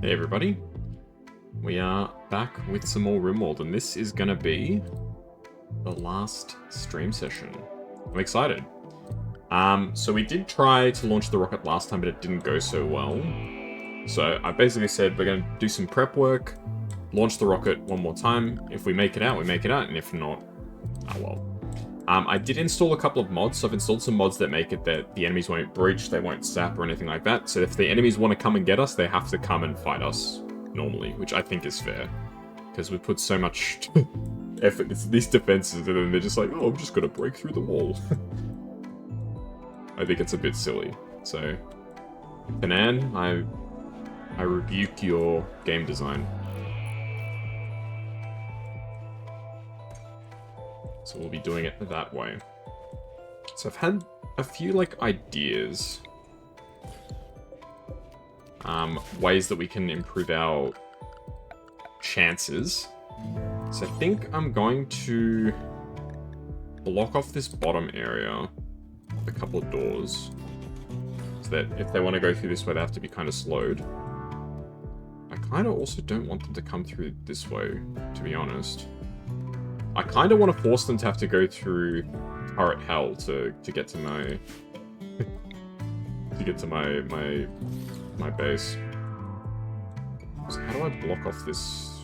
Hey everybody, we are back with some more Rimworld, and this is gonna be the last stream session. I'm excited. So we did try to launch the rocket last time, but it didn't go so well. So I basically said we're gonna do some prep work, launch the rocket one more time. If we make it out, we make it out, and if not, oh well. I did install a couple of mods, so I've installed some mods that make it that the enemies won't breach, they won't sap or anything like that. So if the enemies want to come and get us, they have to come and fight us normally, which I think is fair. Because we put so much effort into these defenses, and then they're just like, oh, I'm just gonna break through the wall. I think it's a bit silly. So, Banan, I rebuke your game design. So we'll be doing it that way. So I've had a few, like, ideas. Ways that we can improve our chances. So I think I'm going to block off this bottom area with a couple of doors. So that if they want to go through this way, they have to be kind of slowed. I kind of also don't want them to come through this way, to be honest. I kind of want to force them to have to go through turret hell to get to my my base. So how do I block off this?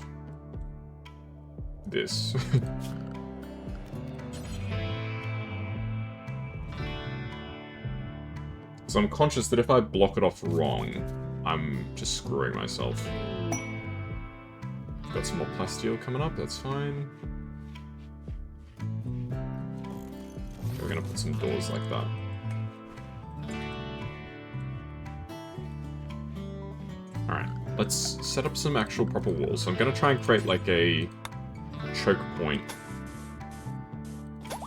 So I'm conscious that if I block it off wrong, I'm just screwing myself. Got some more plasteel coming up, that's fine. We're gonna put some doors like that. Alright, let's set up some actual proper walls. So I'm gonna try and create like a choke point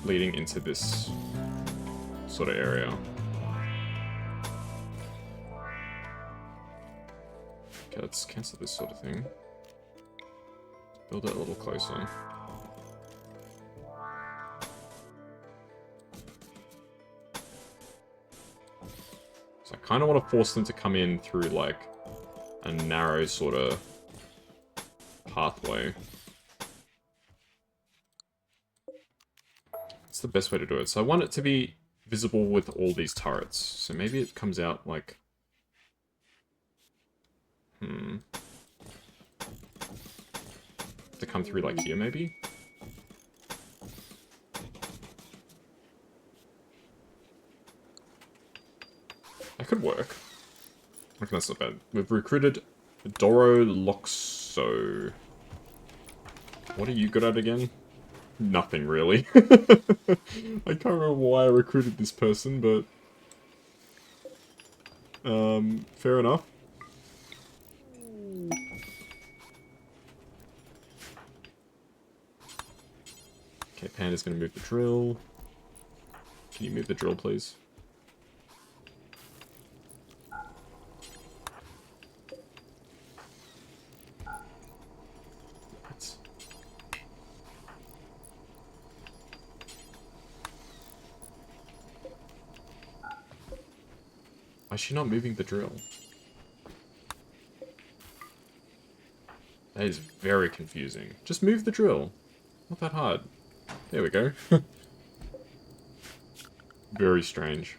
leading into this sort of area. Okay, let's cancel this sort of thing. Build it a little closer. So I kind of want to force them to come in through, like, a narrow sort of pathway. It's the best way to do it. So I want it to be visible with all these turrets. So maybe it comes out, like... To come through, like, here, maybe? That could work. Okay, that's not bad. We've recruited Doro Loxo. What are you good at again? Nothing, really. I can't remember why I recruited this person, but... fair enough. Okay, Panda's gonna move the drill. Can you move the drill, please? Why is she not moving the drill? That is very confusing. Just move the drill. Not that hard. There we go. Very strange.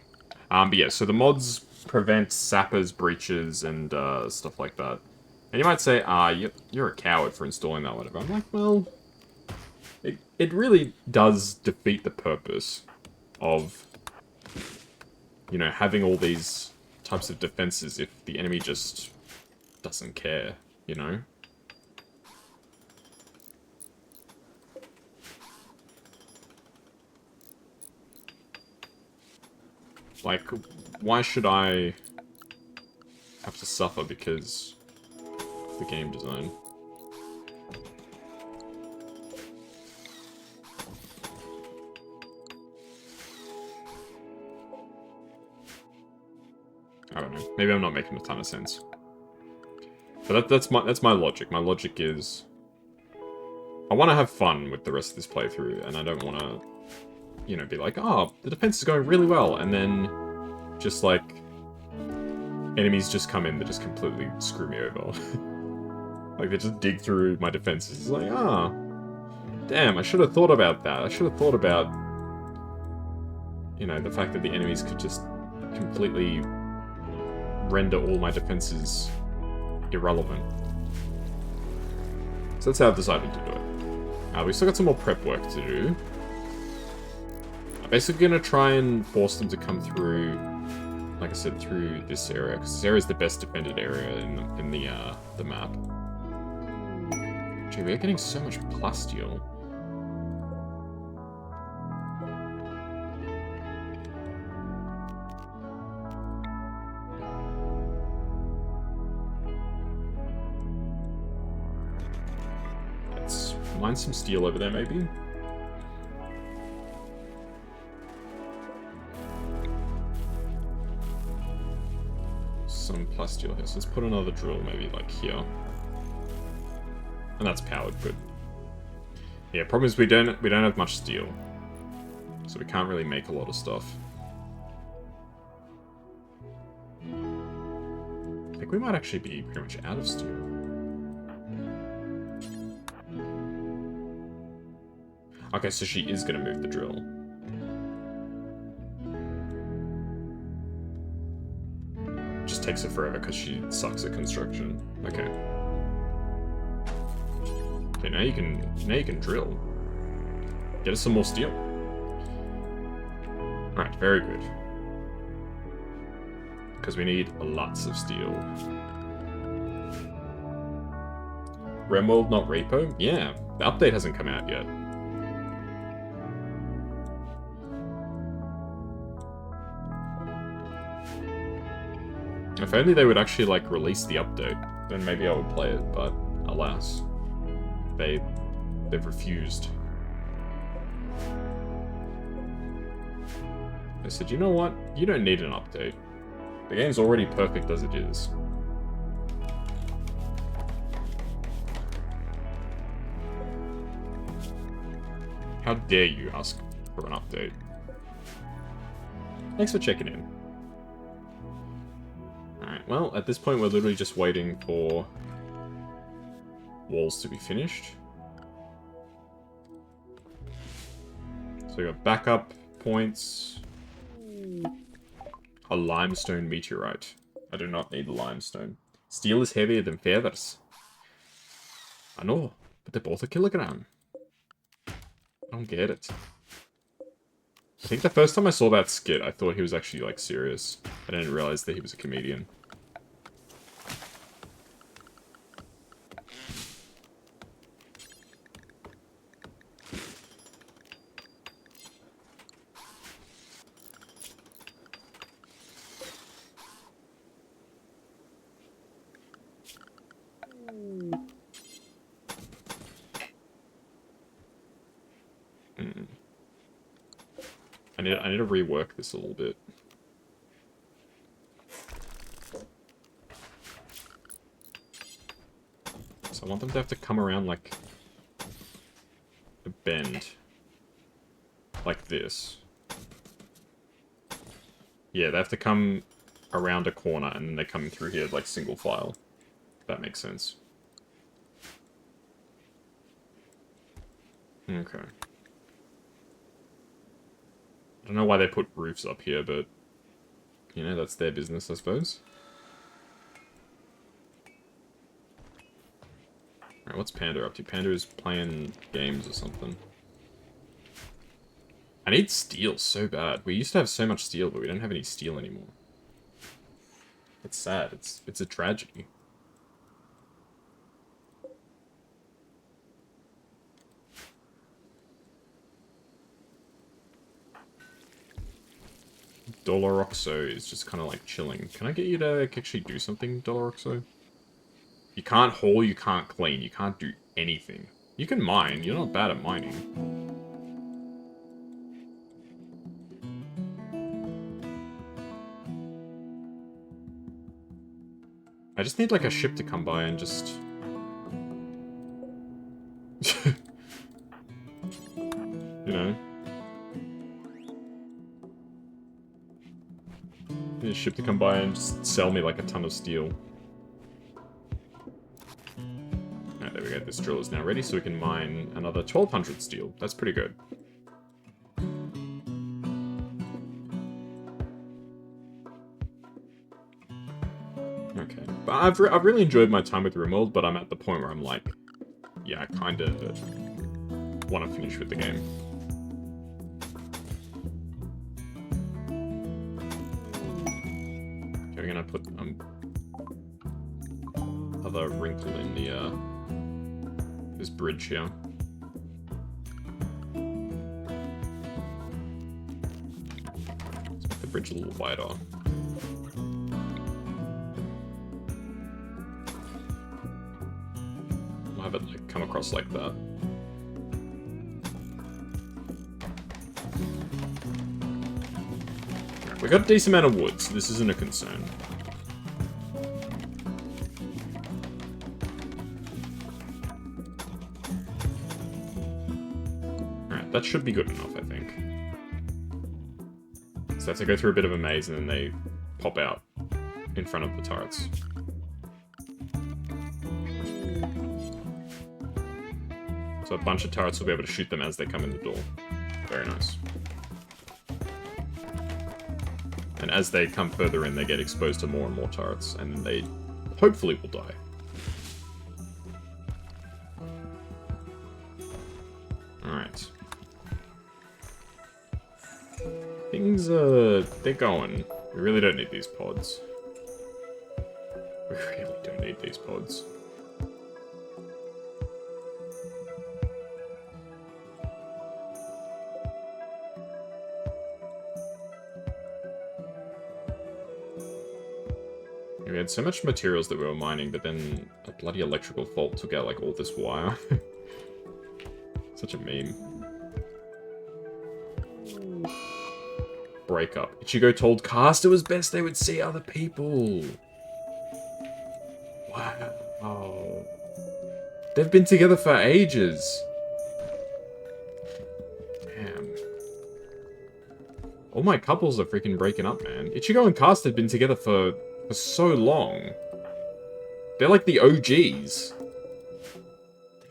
But yeah, so the mods prevent sappers, breaches, and stuff like that. And you might say, you're a coward for installing that, whatever. I'm like, well... It really does defeat the purpose of, you know, having all these types of defenses if the enemy just doesn't care, you know? Like, why should I have to suffer because of the game design? I don't know. Maybe I'm not making a ton of sense. But that's my logic. My logic is I want to have fun with the rest of this playthrough, and I don't want to, you know, be like, oh, the defense is going really well, and then just like enemies just come in that just completely screw me over. Like, they just dig through my defenses. It's like, ah, damn, I should have thought about that. I should have thought about, you know, the fact that the enemies could just completely render all my defenses irrelevant. So that's how I've decided to do it. We've still got some more prep work to do. I'm basically going to try and force them to come through, like I said, through this area, because this area is the best defended area in the map. Gee, we're getting so much plasteel. Let's mine some steel over there, maybe. Some plasteel here, so let's put another drill maybe like here. And that's powered, good. Yeah, problem is we don't have much steel. So we can't really make a lot of stuff. I think we might actually be pretty much out of steel. Okay, so she is gonna move the drill. Just takes her forever because she sucks at construction. Okay. Okay, now you can drill. Get us some more steel. Alright, very good. Because we need lots of steel. Rimworld, not repo? Yeah, the update hasn't come out yet. If only they would actually, like, release the update, then maybe I would play it, but alas. They've refused. They said, you know what? You don't need an update. The game's already perfect as it is. How dare you ask for an update? Thanks for checking in. Alright, well, at this point we're literally just waiting for walls to be finished. So we got backup points. A limestone meteorite. I do not need limestone. Steel is heavier than feathers. I know, but they're both a kilogram. I don't get it. I think the first time I saw that skit, I thought he was actually, like, serious. I didn't realize that he was a comedian. I need to rework this a little bit. So I want them to have to come around like a bend. Like this. Yeah, they have to come around a corner and then they come through here like single file. If that makes sense. Okay. I don't know why they put roofs up here, but, you know, that's their business, I suppose. Alright, what's Panda up to? Panda is playing games or something. I need steel so bad. We used to have so much steel, but we don't have any steel anymore. It's sad. It's a tragedy. Doloroxo is just kind of like chilling. Can I get you to actually do something, Doloroxo? You can't haul, you can't clean, you can't do anything. You can mine, you're not bad at mining. I just need like a ship to come by and just... you know? Need a ship to come by and just sell me like a ton of steel. Alright, there we go. This drill is now ready, so we can mine another 1200 steel. That's pretty good. Okay. But I've really enjoyed my time with Rimworld, but I'm at the point where I'm like, yeah, I kind of want to finish with the game. Okay, we're gonna put other wrinkle in the this bridge here. Let's make the bridge a little wider. I'll have it like come across like that. Right, we got a decent amount of wood, so this isn't a concern. Alright, that should be good enough, I think. So I have to go through a bit of a maze and then they pop out in front of the turrets. So a bunch of turrets will be able to shoot them as they come in the door. Very nice. And as they come further in, they get exposed to more and more turrets, and then they hopefully will die. Alright. Things they're going. We really don't need these pods. We really don't need these pods. We had so much materials that we were mining, but then a bloody electrical fault took out like all this wire. Such a meme. Breakup. Ichigo told Cast it was best they would see other people. Wow. They've been together for ages. Damn. All my couples are freaking breaking up, man. Ichigo and Cast had been together for so long. They're like the OGs.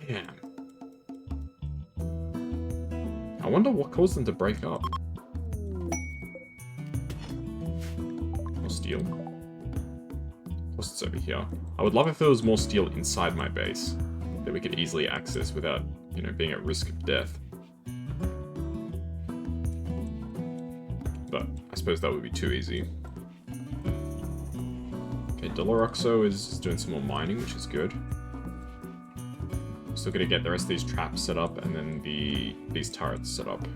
Damn. I wonder what caused them to break up. More steel. Of course it's over here. I would love if there was more steel inside my base that we could easily access without, you know, being at risk of death. But I suppose that would be too easy. Okay, Doloroxo is doing some more mining, which is good. Still gonna get the rest of these traps set up and then these turrets set up.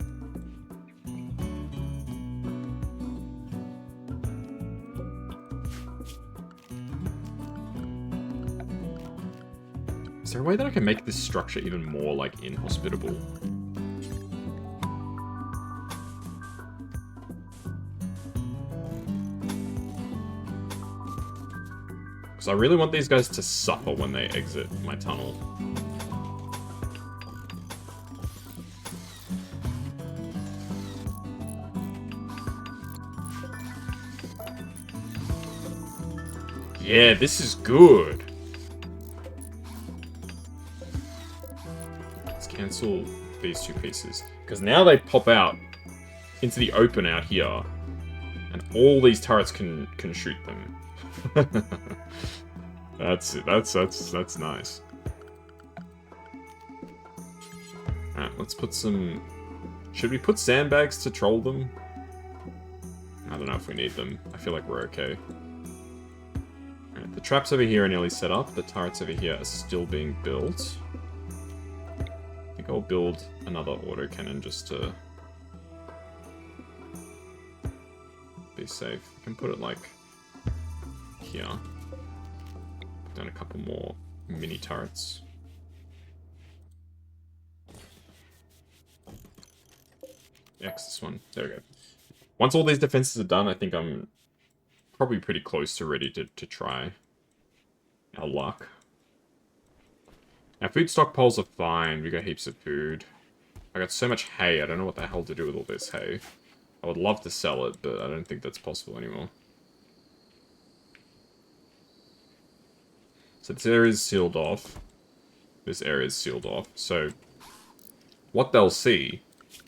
Is there a way that I can make this structure even more, like, inhospitable? Because I really want these guys to suffer when they exit my tunnel. Yeah, this is good. Let's cancel these two pieces. Because now they pop out into the open out here. And all these turrets can shoot them. That's nice. Alright, let's put some... Should we put sandbags to troll them? I don't know if we need them. I feel like we're okay. Alright, the traps over here are nearly set up. The turrets over here are still being built. I think I'll build another autocannon just to be safe. I can put it like here. Put down a couple more mini turrets. X this one. There we go. Once all these defenses are done, I think I'm probably pretty close to ready to try our luck. Our food stockpiles are fine. We got heaps of food. I got so much hay. I don't know what the hell to do with all this hay. I would love to sell it, but I don't think that's possible anymore. So this area is sealed off. This area is sealed off. So what they'll see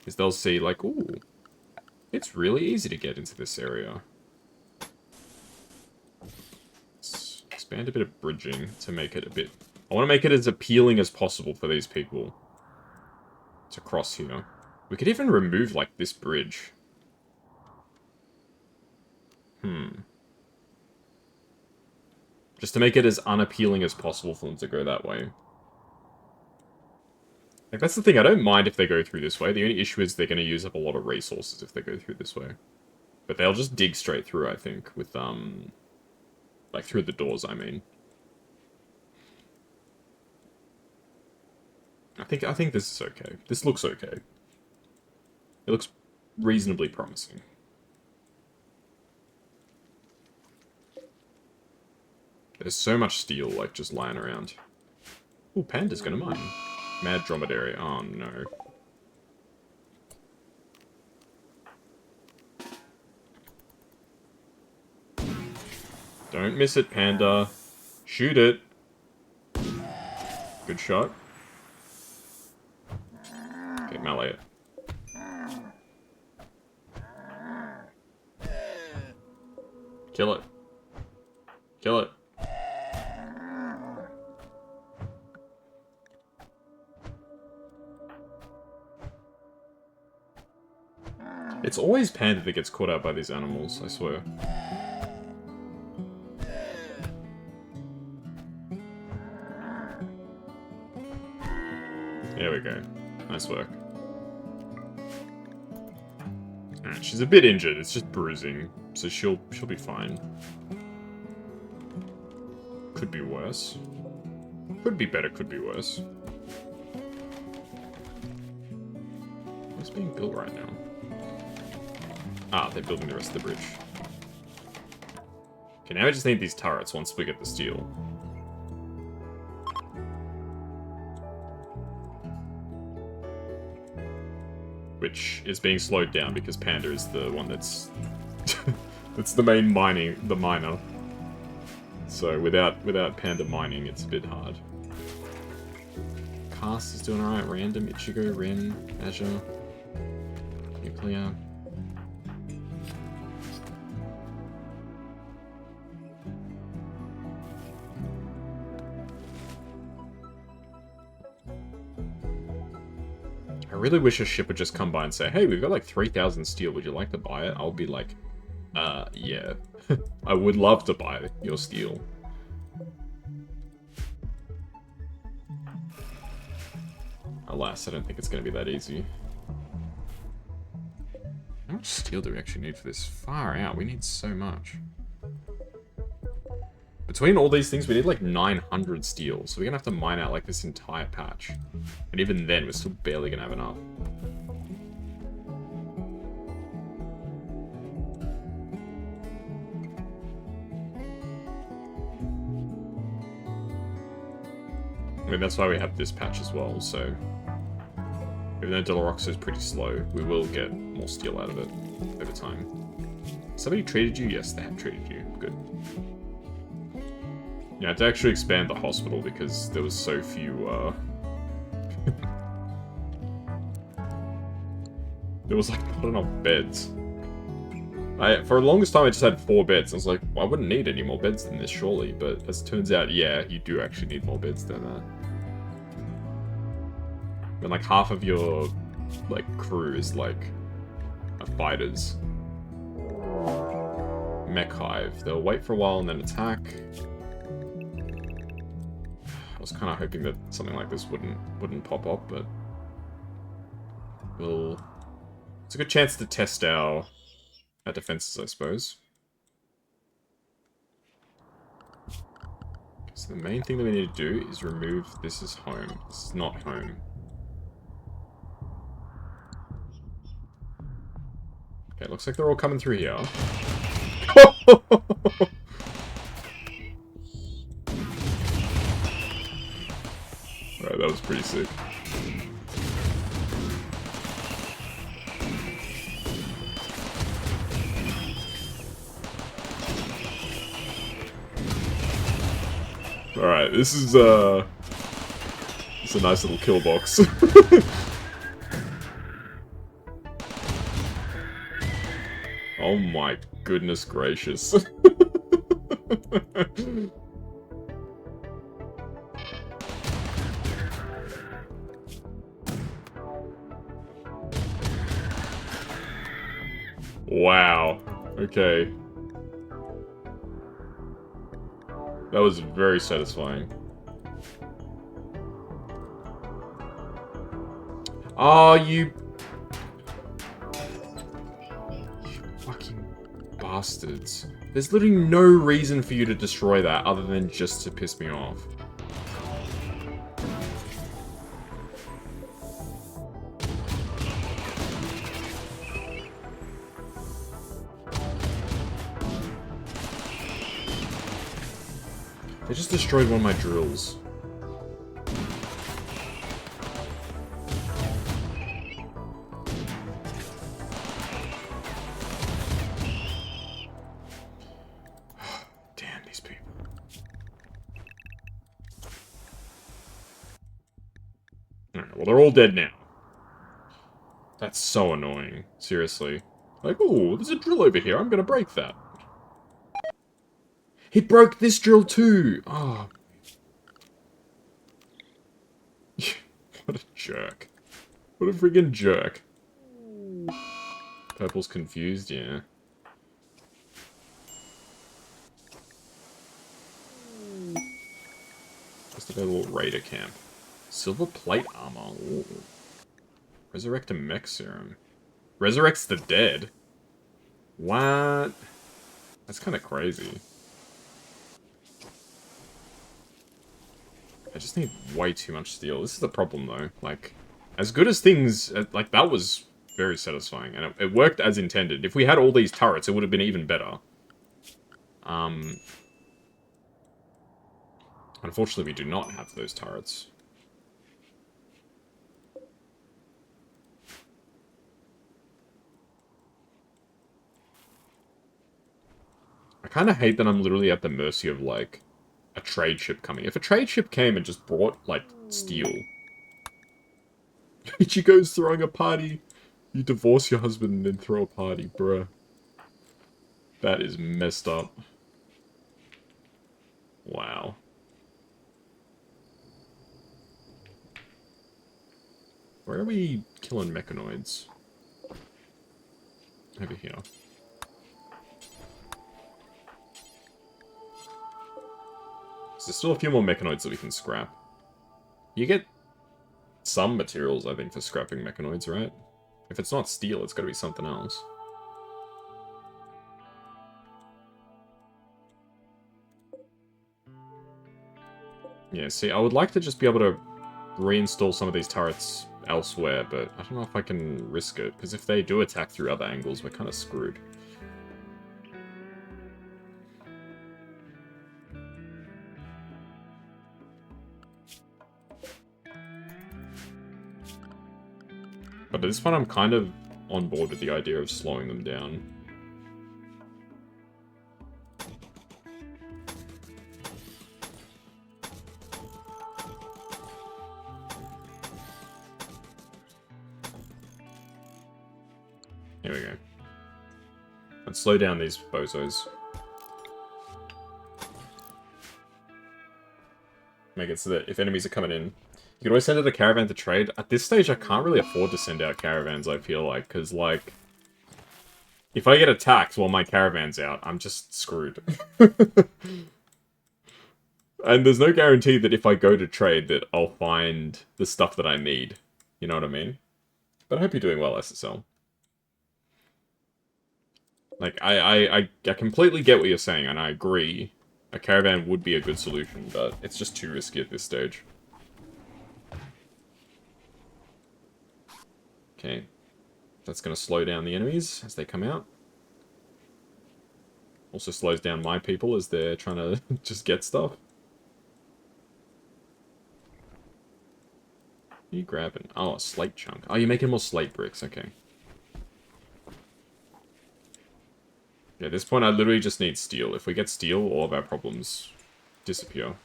is they'll see like, ooh, it's really easy to get into this area. Let's expand a bit of bridging to make it a bit... I want to make it as appealing as possible for these people to cross here. We could even remove, like, this bridge. Just to make it as unappealing as possible for them to go that way. Like, that's the thing, I don't mind if they go through this way. The only issue is they're going to use up a lot of resources if they go through this way. But they'll just dig straight through, I think, with, like, through the doors, I mean. I think this is okay. This looks okay. It looks reasonably promising. There's so much steel, like, just lying around. Ooh, Panda's gonna mine. Mad Dromedary. Oh, no. Don't miss it, Panda. Shoot it. Good shot. Okay, melee it. Kill it. Kill it. It's always Panda that gets caught out by these animals, I swear. There we go. Nice work. Alright, she's a bit injured, it's just bruising, so she'll be fine. Could be worse. Could be better, could be worse. What's being built right now? Ah, they're building the rest of the bridge. Okay, now we just need these turrets once we get the steel. Which is being slowed down because Panda is the one that's... that's the main miner. So without Panda mining, it's a bit hard. Cast is doing alright. Random, Ichigo, Rin, Azure, Nuclear. I really wish a ship would just come by and say, hey, we've got like 3,000 steel, would you like to buy it? I'll be like, yeah. I would love to buy your steel. Alas, I don't think it's going to be that easy. How much steel do we actually need for this? Far out, we need so much. Between all these things, we need like 900 steel, so we're going to have to mine out like this entire patch. And even then, we're still barely going to have enough. I mean, that's why we have this patch as well, so... Even though Delaroxa is pretty slow, we will get more steel out of it over time. Somebody treated you? Yes, they have treated you. Good. Yeah, I had to actually expand the hospital because there was so few, there was, like, not enough beds. For the longest time, I just had 4 beds. I was like, well, I wouldn't need any more beds than this, surely. But as it turns out, yeah, you do actually need more beds than that. And, like, half of your, like, crew is, like, fighters. Mech Hive. They'll wait for a while and then attack. I was kind of hoping that something like this wouldn't pop up, but... It's a good chance to test our defenses, I suppose. So the main thing that we need to do is remove... This is home. This is not home. Okay, looks like they're all coming through here. Alright, that was pretty sick. Alright, this is, it's a nice little kill box. Oh my goodness gracious. Wow. Okay. That was very satisfying. Oh, you fucking bastards. There's literally no reason for you to destroy that other than just to piss me off. They just destroyed one of my drills. Damn these people. Alright, well they're all dead now. That's so annoying. Seriously. Like, oh, there's a drill over here. I'm gonna break that. He broke this drill too! Oh. What a jerk. What a friggin' jerk. Purple's confused, yeah. Just a little raider camp. Silver plate armor. Ooh. Resurrect a mech serum. Resurrects the dead? What? That's kind of crazy. I just need way too much steel. This is the problem, though. Like, as good as things... Like, that was very satisfying. And it worked as intended. If we had all these turrets, it would have been even better. Unfortunately, we do not have those turrets. I kind of hate that I'm literally at the mercy of, like, a trade ship coming. If a trade ship came and just brought, like, steel... Ichigo's throwing a party. You divorce your husband and then throw a party, bruh. That is messed up. Wow. Where are we killing mechanoids? Over here. So there's still a few more mechanoids that we can scrap. You get some materials, I think, for scrapping mechanoids, right? If it's not steel, it's gotta be something else. Yeah, see, I would like to just be able to reinstall some of these turrets elsewhere, but I don't know if I can risk it, because if they do attack through other angles, we're kind of screwed. But at this point, I'm kind of on board with the idea of slowing them down. Here we go. Let's slow down these bozos. Make it so that if enemies are coming in, you can always send out a caravan to trade. At this stage, I can't really afford to send out caravans, I feel like, because, like, if I get attacked while my caravan's out, I'm just screwed. And there's no guarantee that if I go to trade that I'll find the stuff that I need. You know what I mean? But I hope you're doing well, SSL. Like, I completely get what you're saying, and I agree. A caravan would be a good solution, but it's just too risky at this stage. Okay. That's going to slow down the enemies as they come out. Also slows down my people as they're trying to just get stuff. What are you grabbing? Oh, a slate chunk. Oh, you're making more slate bricks. Okay. Yeah, at this point I literally just need steel. If we get steel, all of our problems disappear.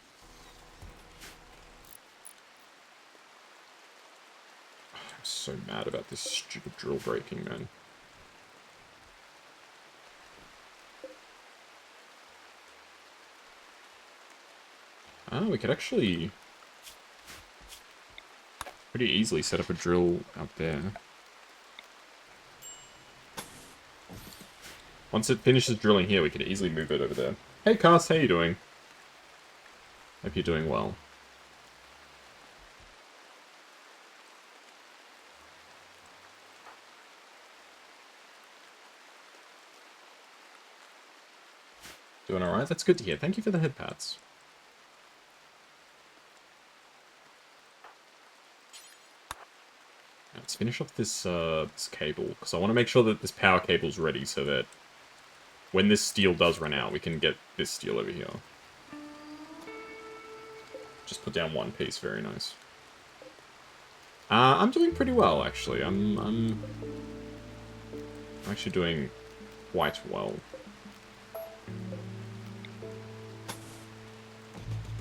so mad about this stupid drill breaking, man. Oh, we could actually pretty easily set up a drill up there. Once it finishes drilling here, we can easily move it over there. Hey, Cass, how you doing? Hope you're doing well. Doing alright? That's good to hear. Thank you for the head pats. Let's finish off this this cable, because I want to make sure that this power cable's ready so that when this steel does run out, we can get this steel over here. Just put down one piece, very nice. I'm doing pretty well, actually. I'm actually doing quite well.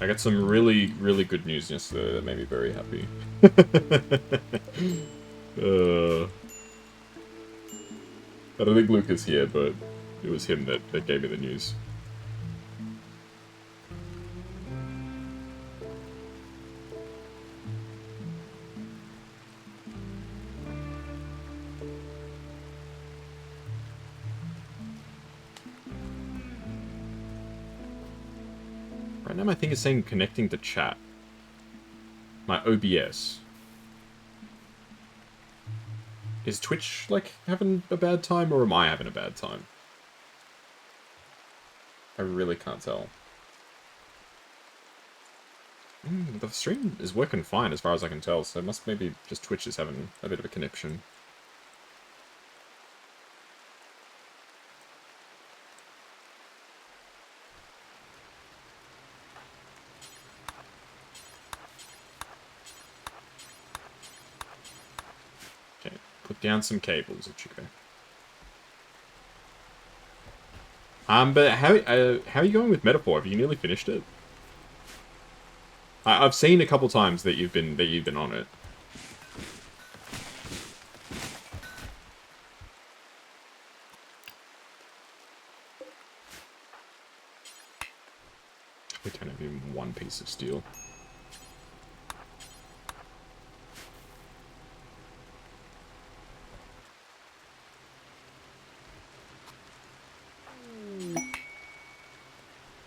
I got some really, really good news yesterday that made me very happy. I don't think Luke is here, but it was him that gave me the news. Right now my thing is saying connecting to chat. My OBS. Is Twitch, like, having a bad time, or am I having a bad time? I really can't tell. The stream is working fine as far as I can tell, so it must maybe just Twitch is having a bit of a connection. Okay, put down some cables, Ichigo. But how are you going with Metaphor? Have you nearly finished it? I've seen a couple times that you've been on it. We don't have even one piece of steel.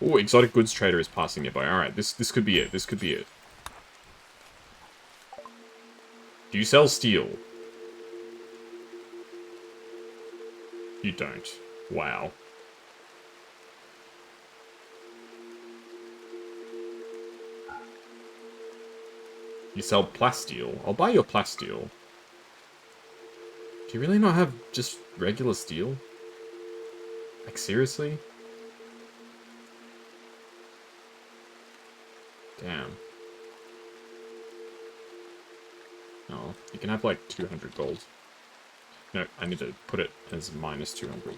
Oh, exotic goods trader is passing nearby. Alright, this could be it. This could be it. Do you sell steel? You don't. Wow. You sell plasteel. I'll buy your plasteel. Do you really not have just regular steel? Like, seriously? Damn. Oh, you can have like 200 gold. No, I need to put it as minus 200.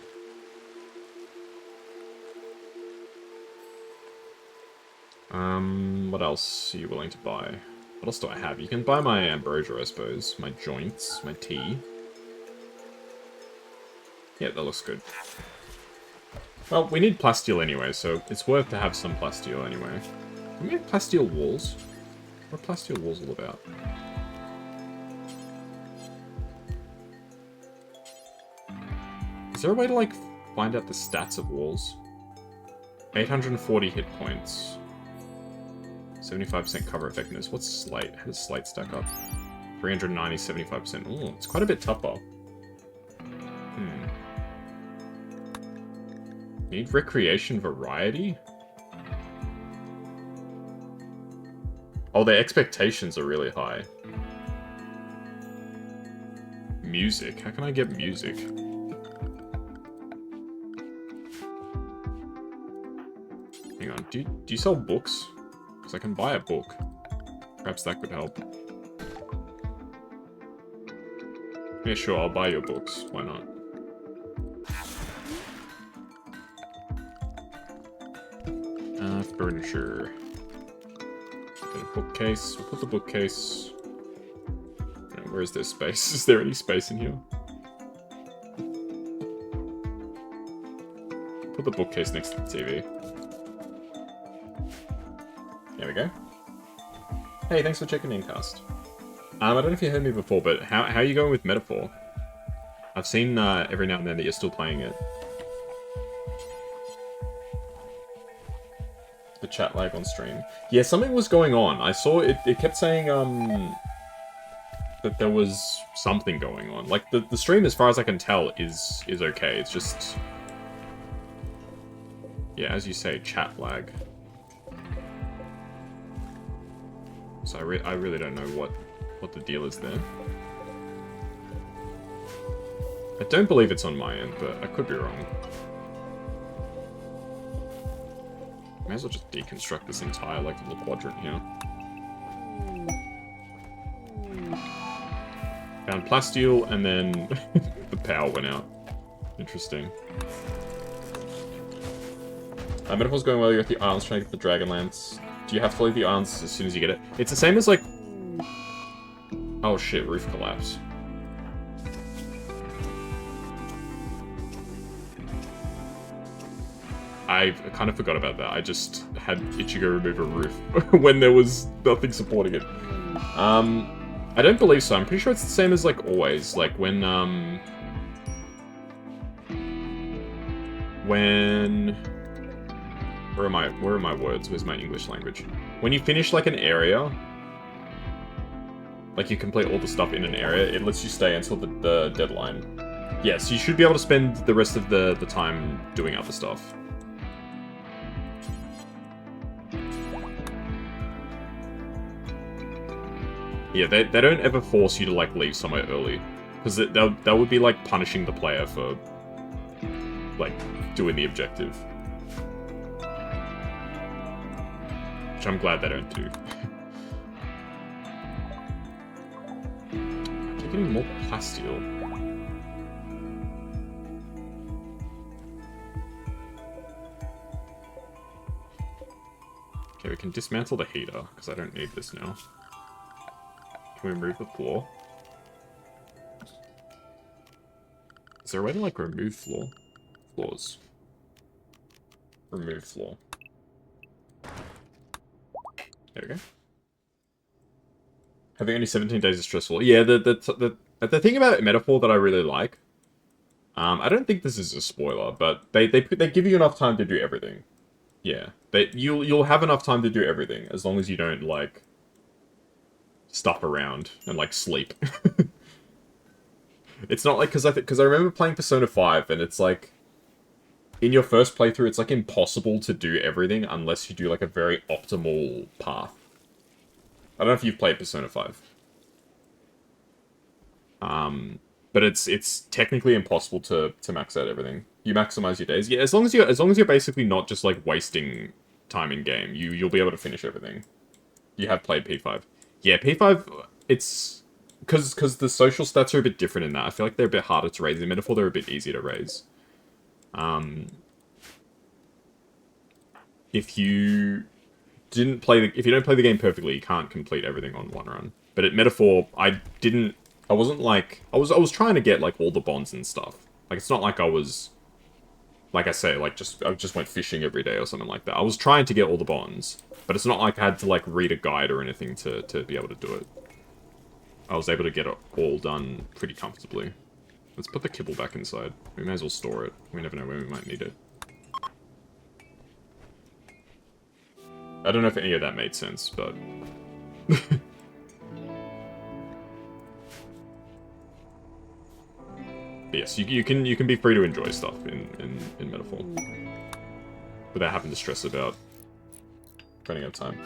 What else are you willing to buy? What else do I have? You can buy my ambrosia, I suppose. My joints, my tea. Yeah, that looks good. Well, we need plasteel anyway, so it's worth to have some plasteel anyway. Can we make plasteel walls? What are plasteel walls all about? Is there a way to, like, find out the stats of walls? 840 hit points. 75% cover effectiveness. What's Slate? How does Slate stack up? 390, 75%. Ooh, it's quite a bit tougher. Need recreation variety? Oh, their expectations are really high. Music. How can I get music? Hang on. Do you sell books? Because I can buy a book. Perhaps that could help. Yeah, sure. I'll buy your books. Why not? Furniture. Get a bookcase. We'll put the bookcase. No, Where is there space? Is there any space in here? Put the bookcase next to the TV. There we go. Hey, thanks for checking in, Cast. I don't know if you heard me before, but how are you going with Metaphor? I've seen every now and then that you're still playing it. The chat lag on stream. Yeah, something was going on. I saw it kept saying that there was something going on. Like the stream, as far as I can tell, is okay. It's just, yeah, as you say, chat lag. So I really don't know what the deal is there. I don't believe it's on my end, but I could be wrong. May as well just deconstruct this entire like little quadrant here. Found plasteel, and then the power went out. Interesting. Metaphor's going well. You're at the islands trying to get the Dragonlance. Do you have to leave the islands as soon as you get it? It's the same as like... Oh shit, roof collapse. I kind of forgot about that. I just had Ichigo remove a roof when there was nothing supporting it. I don't believe so. I'm pretty sure it's the same as like always. Like when where are my words? Where's my English language? When you finish like an area, like you complete all the stuff in an area, it lets you stay until the deadline. Yeah, so you should be able to spend the rest of the time doing other stuff. Yeah, they don't ever force you to like leave somewhere early, because that would be like punishing the player for like doing the objective, which I'm glad they don't do. I'm getting more plasteel. Okay, we can dismantle the heater because I don't need this now. Can we remove the floor? Is there a way to, like, remove floors? Remove floor. There we go. Having only 17 days is stressful. Yeah, the thing about Metaphor that I really like, I don't think this is a spoiler, but they give you enough time to do everything. Yeah. You'll have enough time to do everything, as long as you don't, like, stuff around and like sleep. It's not like, because I remember playing Persona 5 and it's like in your first playthrough it's like impossible to do everything unless you do like a very optimal path. I don't know if you've played Persona 5. But it's technically impossible to max out everything. You maximize your days. Yeah, as long as you're basically not just like wasting time in game, you'll be able to finish everything. You have played P5. Yeah, P5, it's... Because the social stats are a bit different in that. I feel like they're a bit harder to raise. In Metaphor, they're a bit easier to raise. If you don't play the game perfectly, you can't complete everything on one run. But at Metaphor, I was trying to get, like, all the bonds and stuff. Like, it's not like I was... Like I say, like, I just went fishing every day or something like that. I was trying to get all the bonds, but it's not like I had to, like, read a guide or anything to be able to do it. I was able to get it all done pretty comfortably. Let's put the kibble back inside. We may as well store it. We never know when we might need it. I don't know if any of that made sense, but... Yes, you can be free to enjoy stuff in Metaphor without having to stress about running out of time.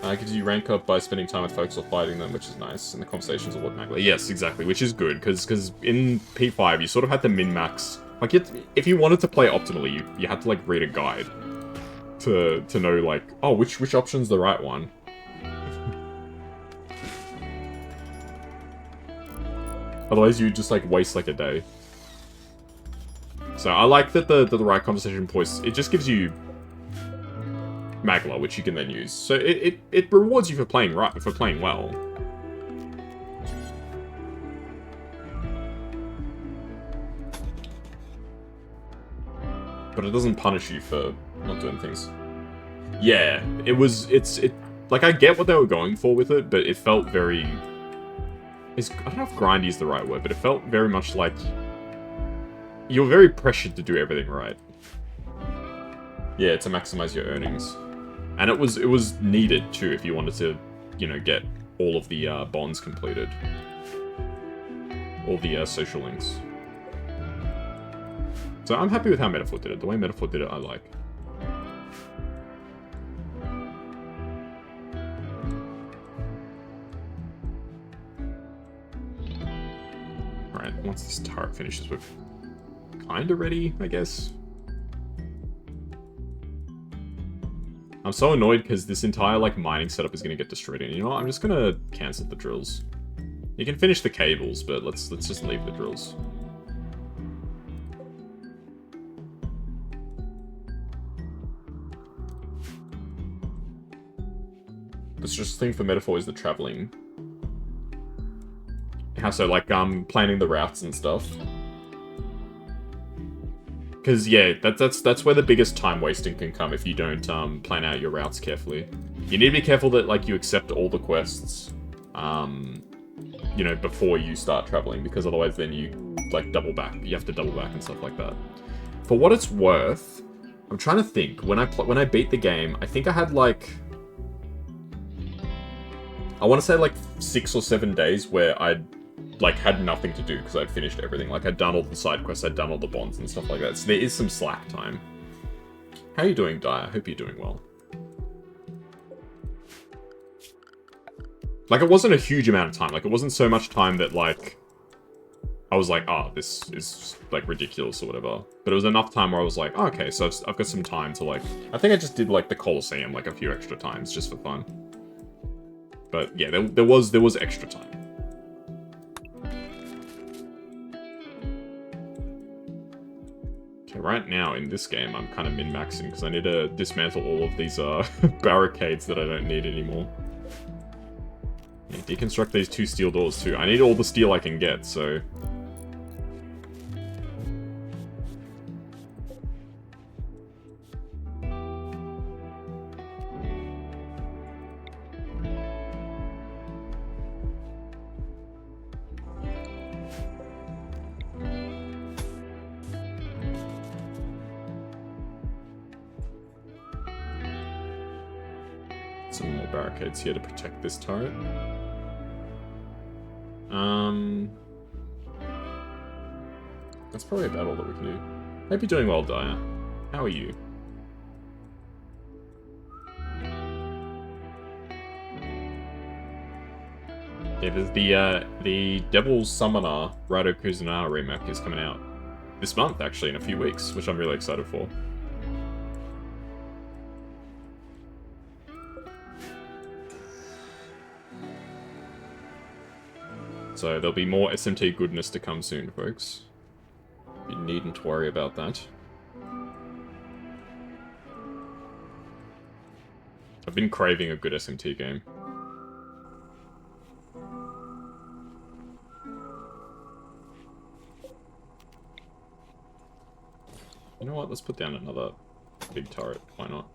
Gives you rank up by spending time with folks or fighting them, which is nice, and the conversations are automatically. Yes, exactly, which is good because in P5 you sort of had to min-max. Like if you wanted to play optimally, you had to like read a guide to know like, oh, which option's the right one. Otherwise you just like waste like a day. So I like that the right conversation points, it just gives you Magla, which you can then use. So it rewards you for playing right, for playing well. but it doesn't punish you for not doing things. Yeah, it like, I get what they were going for with it, but it felt very... I don't know if grindy is the right word, but it felt very much like you're very pressured to do everything right. Yeah, to maximize your earnings. And it was needed, too, if you wanted to, you know, get all of the bonds completed. All the social links. So I'm happy with how Metaphor did it. The way Metaphor did it, I like. Alright, once this turret finishes, we're kinda ready, I guess. I'm so annoyed because this entire, like, mining setup is gonna get destroyed. And you know what? I'm just gonna cancel the drills. You can finish the cables, but let's just leave the drills. The just thing for Metaphor is the traveling. How so? Like, planning the routes and stuff. Because, yeah, that's where the biggest time wasting can come if you don't plan out your routes carefully. You need to be careful that, like, you accept all the quests, you know, before you start traveling, because otherwise then you, like, double back. You have to double back and stuff like that. For what it's worth, I'm trying to think. When I beat the game, I think I had, like... I want to say, like, 6 or 7 days where I'd, like, had nothing to do because I'd finished everything. Like, I'd done all the side quests, I'd done all the bonds and stuff like that. So there is some slack time. How are you doing, Dai? I hope you're doing well. Like, it wasn't a huge amount of time. Like, it wasn't so much time that, like, I was like, oh, this is, like, ridiculous or whatever. But it was enough time where I was like, oh, okay, so I've got some time to, like... I think I just did, like, the Colosseum, like, a few extra times, just for fun. But, yeah, there was extra time. Okay, right now, in this game, I'm kind of min-maxing, because I need to dismantle all of these, barricades that I don't need anymore. Yeah, deconstruct these 2 steel doors, too. I need all the steel I can get, so... Some more barricades here to protect this turret. That's probably about all that we can do. Hope you're doing well, Daya. How are you? Yeah, there's the Devil's Summoner Raido Kuzunaha remake is coming out this month, actually, in a few weeks, which I'm really excited for. So there'll be more SMT goodness to come soon, folks. You needn't worry about that. I've been craving a good SMT game. You know what? Let's put down another big turret. Why not?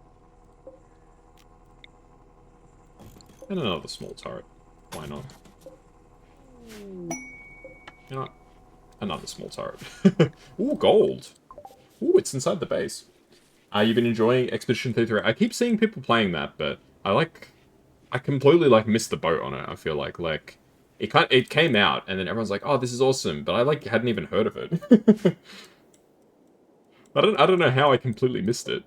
And another small turret. Why not? You know what? Another small turret. Ooh, gold. Ooh, it's inside the base. You've been enjoying Expedition 33. I keep seeing people playing that, but I completely, like, missed the boat on it, I feel like. Like, it came out, and then everyone's like, oh, this is awesome, but I, like, hadn't even heard of it. I don't know how I completely missed it.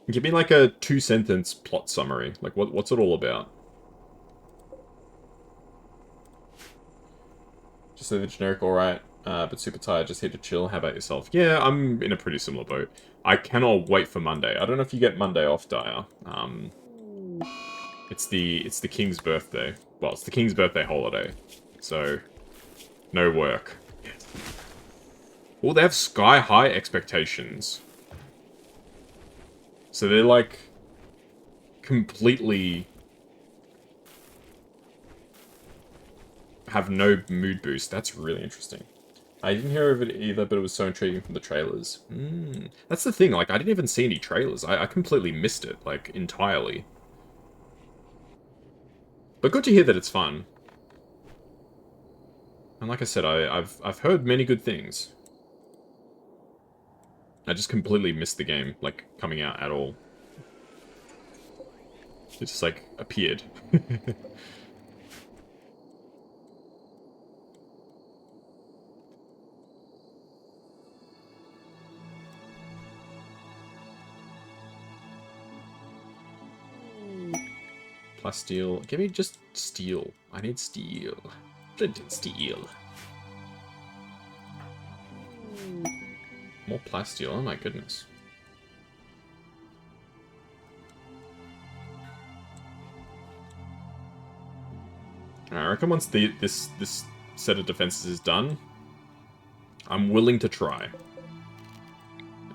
Give me, like, a 2-sentence plot summary. Like, what's it all about? Just say the generic alright, but super tired, just here to chill. How about yourself? Yeah, I'm in a pretty similar boat. I cannot wait for Monday. I don't know if you get Monday off, Dyer. It's the king's birthday. Well, it's the king's birthday holiday. So, no work. Oh, they have sky-high expectations. So they're, like, completely... have no mood boost. That's really interesting. I didn't hear of it either, but it was so intriguing from the trailers. That's the thing, like, I didn't even see any trailers. I completely missed it, like, entirely. But good to hear that it's fun. And like I said, I've heard many good things. I just completely missed the game, like, coming out at all. It just, like, appeared. Plasteel. Give me just steel. I need steel. Flint and steel. More plasteel. Oh my goodness. I reckon once this set of defenses is done, I'm willing to try.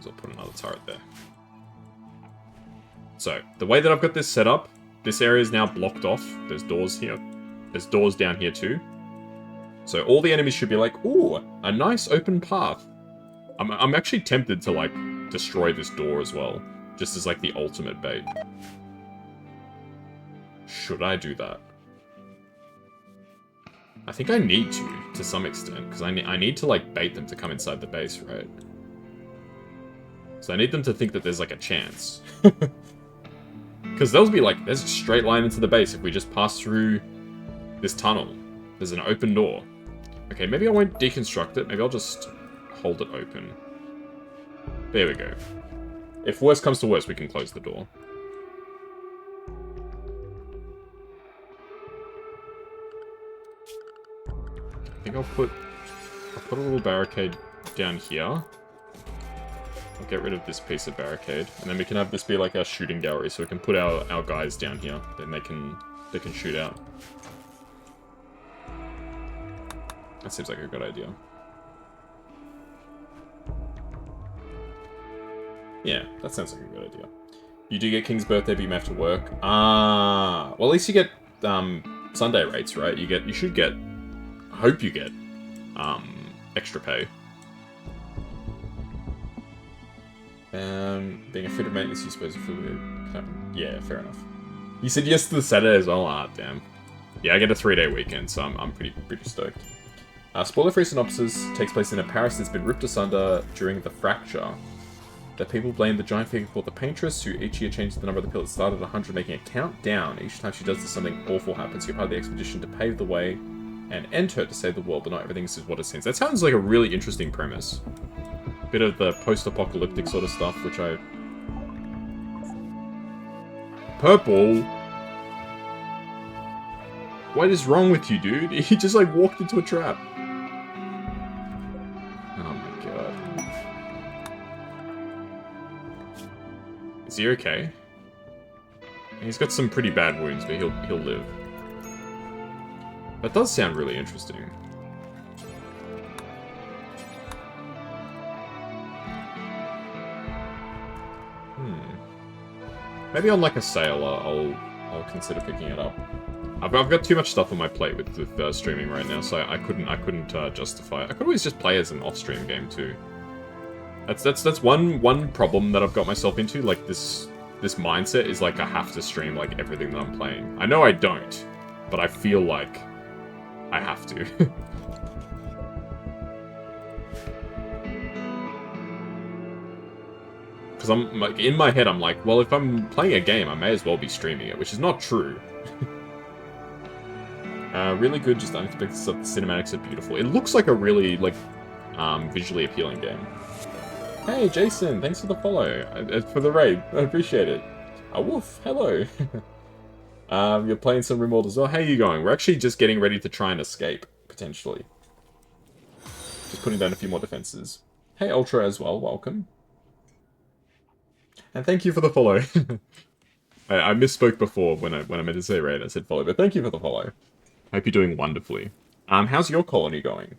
I'll put another turret there. So, the way that I've got this set up, this area is now blocked off. There's doors here. There's doors down here too. So all the enemies should be like, ooh, a nice open path. I'm actually tempted to, like, destroy this door as well. Just as, like, the ultimate bait. Should I do that? I think I need to some extent. Because I need to, like, bait them to come inside the base, right? So I need them to think that there's, like, a chance. Because they'll be like, there's a straight line into the base if we just pass through this tunnel. There's an open door. Okay, maybe I won't deconstruct it. Maybe I'll just hold it open. There we go. If worse comes to worse, we can close the door. I think I'll put a little barricade down here. I'll get rid of this piece of barricade, and then we can have this be like our shooting gallery, so we can put our guys down here. Then they can shoot out. That seems like a good idea. Yeah, that sounds like a good idea. You do get King's birthday, but you may have to work. Well, at least you get Sunday rates, right? You should get. I hope you get extra pay. Being a fit of maintenance, you suppose yeah, fair enough. You said yes to the Saturday as well. Ah, damn. Yeah, I get a 3-day weekend, so I'm pretty stoked. Spoiler-free synopsis takes place in a Paris that's been ripped asunder during the fracture. The people blame the giant figure called the Paintress, who each year changes the number of the pill that started at 100, making it count down. Each time she does this, something awful happens. You're part of the expedition to pave the way and enter to save the world, but not everything is what it seems. That sounds like a really interesting premise. Bit of the post-apocalyptic sort of stuff, which I... Purple? What is wrong with you, dude? He just, like, walked into a trap. Oh my god. Is he okay? He's got some pretty bad wounds, but he'll live. That does sound really interesting. Maybe on like a sale, I'll consider picking it up. I've got too much stuff on my plate with streaming right now, so I couldn't justify it. I could always just play as an off-stream game too. That's one problem that I've got myself into. Like this mindset is like I have to stream like everything that I'm playing. I know I don't, but I feel like I have to. Because I'm like, in my head, I'm like, well, if I'm playing a game, I may as well be streaming it, which is not true. Really good, just unexpected stuff. The cinematics are beautiful. It looks like a really, like, visually appealing game. Hey, Jason, thanks for the follow. For the raid, I appreciate it. Woof, hello. You're playing some Rimworld as well. How are you going? We're actually just getting ready to try and escape, potentially. Just putting down a few more defenses. Hey, Ultra as well, welcome. And thank you for the follow. I misspoke before when I meant to say raid. I said follow, but thank you for the follow. Hope you're doing wonderfully. How's your colony going?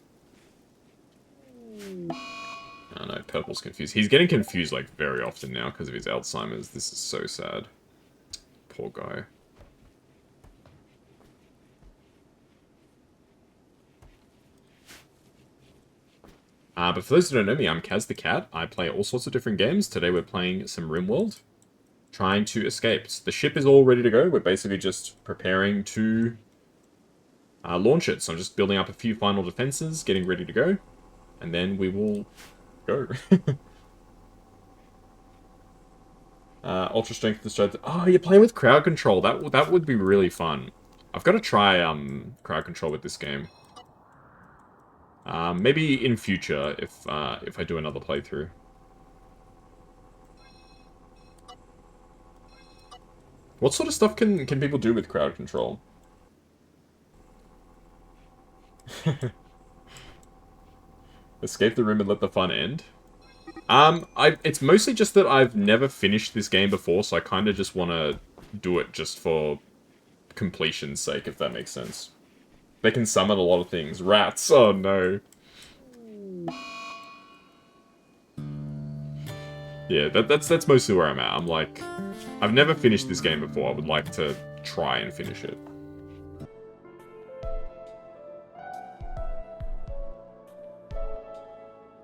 Oh no, Purple's confused. He's getting confused like very often now because of his Alzheimer's. This is so sad. Poor guy. But for those who don't know me, I'm Kaz the Cat. I play all sorts of different games. Today we're playing some Rimworld, trying to escape. So the ship is all ready to go. We're basically just preparing to launch it. So I'm just building up a few final defenses, getting ready to go, and then we will go. Ultra strength destroyed. Oh, you're playing with crowd control. That would be really fun. I've got to try crowd control with this game. Maybe in future if I do another playthrough. What sort of stuff can people do with crowd control? Escape the room and let the fun end. It's mostly just that I've never finished this game before, so I kind of just want to do it just for completion's sake, if that makes sense. They can summon a lot of things. Rats, oh no. Yeah, that's mostly where I'm at. I'm like, I've never finished this game before. I would like to try and finish it.